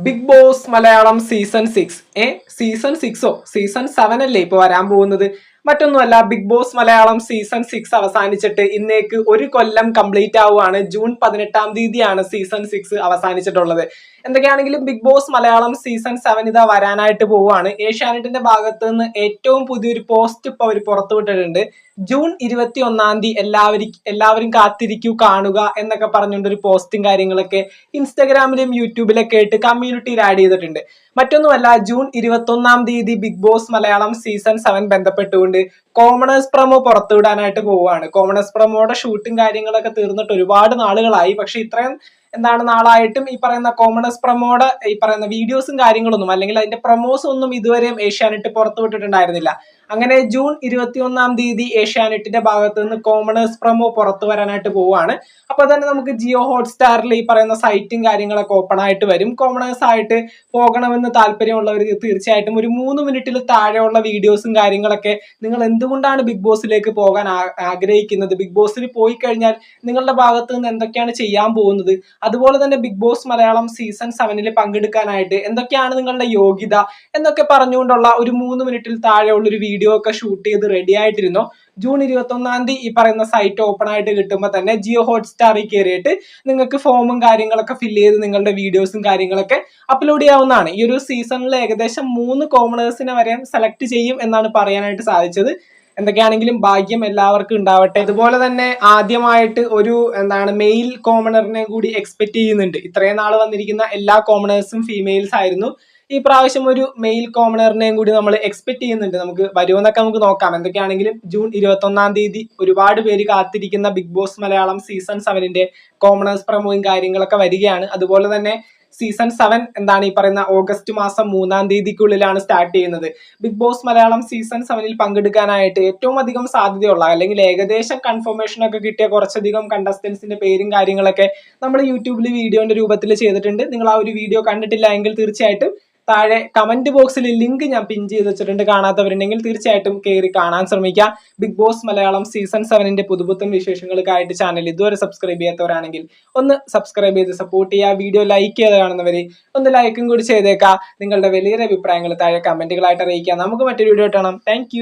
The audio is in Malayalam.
Big Boss Malayalam season 6 season 7 അല്ലേ ഇപ്പൊ വരാൻ പോകുന്നത്. മറ്റൊന്നുമല്ല, ബിഗ് ബോസ് മലയാളം സീസൺ 6 അവസാനിച്ചിട്ട് ഇന്നേക്ക് ഒരു കൊല്ലം കംപ്ലീറ്റ് ആവുകയാണ്. ജൂൺ 18-ാം തീയതിയാണ് സീസൺ 6 അവസാനിച്ചിട്ടുള്ളത്. എന്തൊക്കെയാണെങ്കിലും ബിഗ് ബോസ് മലയാളം സീസൺ 7 ഇതാ വരാനായിട്ട് പോവുകയാണ്. ഏഷ്യാനെറ്റിന്റെ ഭാഗത്ത് നിന്ന് ഏറ്റവും പുതിയൊരു പോസ്റ്റ് ഇപ്പൊ അവർ പുറത്തുവിട്ടിട്ടുണ്ട്. ജൂൺ 21-ാം തീയതി എല്ലാവരും കാത്തിരിക്കൂ കാണുക എന്നൊക്കെ പറഞ്ഞുകൊണ്ട് ഒരു പോസ്റ്റും കാര്യങ്ങളൊക്കെ ഇൻസ്റ്റാഗ്രാമിലും യൂട്യൂബിലൊക്കെ ആയിട്ട് കമ്മ്യൂണിറ്റിയിൽ ആഡ് ചെയ്തിട്ടുണ്ട്. മറ്റൊന്നുമല്ല, ജൂൺ 21-ാം തീയതി ബിഗ് ബോസ് മലയാളം സീസൺ 7 ബന്ധപ്പെട്ടുകൊണ്ട് കോമണേഴ്സ് പ്രമോ പുറത്തുവിടാനായിട്ട് പോവുകയാണ്. കോമണേഴ്സ് പ്രമോയുടെ ഷൂട്ടും കാര്യങ്ങളൊക്കെ തീർന്നിട്ട് ഒരുപാട് നാളുകളായി. പക്ഷെ ഇത്രയും നാളായിട്ടും ഈ പറയുന്ന കോമണേഴ്സ് പ്രമോയുടെ ഈ പറയുന്ന വീഡിയോസും കാര്യങ്ങളൊന്നും അല്ലെങ്കിൽ അതിന്റെ പ്രൊമോസ് ഒന്നും ഇതുവരെയും ഏഷ്യാനെറ്റ് പുറത്തുവിട്ടിട്ടുണ്ടായിരുന്നില്ല. അങ്ങനെ ജൂൺ 21-ാം തീയതി ഏഷ്യാനെറ്റിന്റെ ഭാഗത്ത് നിന്ന് കോമണേഴ്സ് പ്രമോ പുറത്തു വരാനായിട്ട് പോവുകയാണ്. അപ്പൊ തന്നെ നമുക്ക് ജിയോ ഹോട്ട്സ്റ്റാറിൽ ഈ പറയുന്ന സൈറ്റും കാര്യങ്ങളൊക്കെ ഓപ്പൺ ആയിട്ട് വരും. കോമണേഴ്സ് ആയിട്ട് പോകണമെന്ന് താല്പര്യമുള്ളവർ തീർച്ചയായിട്ടും ഒരു 3 മിനിറ്റിൽ താഴെയുള്ള വീഡിയോസും കാര്യങ്ങളൊക്കെ നിങ്ങൾ എന്തുകൊണ്ടാണ് ബിഗ് ബോസിലേക്ക് പോകാൻ ആഗ്രഹിക്കുന്നത്, ബിഗ് ബോസിൽ പോയി കഴിഞ്ഞാൽ നിങ്ങളുടെ ഭാഗത്ത് നിന്ന് എന്തൊക്കെയാണ് ചെയ്യാൻ പോകുന്നത്, അതുപോലെ തന്നെ ബിഗ് ബോസ് മലയാളം സീസൺ 7 പങ്കെടുക്കാനായിട്ട് എന്തൊക്കെയാണ് നിങ്ങളുടെ യോഗ്യത എന്നൊക്കെ പറഞ്ഞുകൊണ്ടുള്ള ഒരു 3 മിനിറ്റിൽ താഴെയുള്ള ഒരു വീഡിയോ ഒക്കെ ഷൂട്ട് ചെയ്ത് റെഡി ആയിട്ടിരുന്നു. ജൂൺ 21-ാം തീയതി ഈ പറയുന്ന സൈറ്റ് ഓപ്പൺ ആയിട്ട് കിട്ടുമ്പോൾ തന്നെ ജിയോ ഹോട്ട്സ്റ്റാറിൽ കയറിയിട്ട് നിങ്ങൾക്ക് ഫോമും കാര്യങ്ങളൊക്കെ ഫില്ല് ചെയ്ത് നിങ്ങളുടെ വീഡിയോസും കാര്യങ്ങളൊക്കെ അപ്ലോഡ് ചെയ്യാവുന്നതാണ്. ഈ ഒരു സീസണിൽ ഏകദേശം 3 കോമണേഴ്സിനെ വരെ സെലക്ട് ചെയ്യും എന്നാണ് പറയാനായിട്ട് സാധിച്ചത്. എന്തൊക്കെയാണെങ്കിലും ഭാഗ്യം എല്ലാവർക്കും ഉണ്ടാവട്ടെ. അതുപോലെ തന്നെ ആദ്യമായിട്ട് ഒരു മെയിൽ കോമണറിനെ കൂടി എക്സ്പെക്ട് ചെയ്യുന്നുണ്ട്. ഇത്രയും നാൾ വന്നിരിക്കുന്ന എല്ലാ കോമണേഴ്സും ഫീമെയിൽസ് ആയിരുന്നു. ഈ പ്രാവശ്യം ഒരു മെയിൽ കോമണറിനെയും കൂടി നമ്മൾ എക്സ്പെക്ട് ചെയ്യുന്നുണ്ട്. നമുക്ക് വരുമെന്നൊക്കെ നമുക്ക് നോക്കാം. എന്തൊക്കെയാണെങ്കിലും ജൂൺ 21-ാം തീയതി ഒരുപാട് പേര് കാത്തിരിക്കുന്ന Bigg Boss Malayalam season 7 commoners പ്രമോയും കാര്യങ്ങളൊക്കെ വരികയാണ്. അതുപോലെ തന്നെ സീസൺ 7 ഈ പറയുന്ന ഓഗസ്റ്റ് മാസം 3-ാം തീയതിക്കുള്ളിലാണ് സ്റ്റാർട്ട് ചെയ്യുന്നത്. ബിഗ് ബോസ് മലയാളം സീസൺ 7 പങ്കെടുക്കാനായിട്ട് ഏറ്റവും അധികം സാധ്യതയുള്ള അല്ലെങ്കിൽ ഏകദേശം കൺഫർമേഷൻ ഒക്കെ കിട്ടിയ കുറച്ചധികം കണ്ടസ്റ്റൻസിന്റെ പേരും കാര്യങ്ങളൊക്കെ നമ്മൾ യൂട്യൂബിൽ വീഡിയോന്റെ രൂപത്തിൽ ചെയ്തിട്ടുണ്ട്. നിങ്ങൾ ആ ഒരു വീഡിയോ കണ്ടിട്ടില്ല എങ്കിൽ തീർച്ചയായിട്ടും താഴെ കമന്റ് ബോക്സിൽ ലിങ്ക് ഞാൻ പിൻ ചെയ്ത് വെച്ചിട്ടുണ്ട്. കാണാത്തവരുണ്ടെങ്കിൽ തീർച്ചയായിട്ടും കയറി കാണാൻ ശ്രമിക്കുക. ബിഗ് ബോസ് മലയാളം സീസൺ 7 പുതുപുത്തൻ വിശേഷങ്ങൾക്കായിട്ട് ചാനൽ ഇതുവരെ സബ്സ്ക്രൈബ് ചെയ്യാത്തവരാണെങ്കിൽ ഒന്ന് സബ്സ്ക്രൈബ് ചെയ്ത് സപ്പോർട്ട് ചെയ്യുക. വീഡിയോ ലൈക്ക് ചെയ്ത് കാണുന്നവര് ഒന്ന് ലൈക്കും കൂടി ചെയ്തേക്കുക. നിങ്ങളുടെ വലിയ അഭിപ്രായങ്ങൾ താഴെ കമന്റുകളായിട്ട് അറിയിക്കുക. നമുക്ക് മറ്റൊരു വീഡിയോ കാണാം. താങ്ക്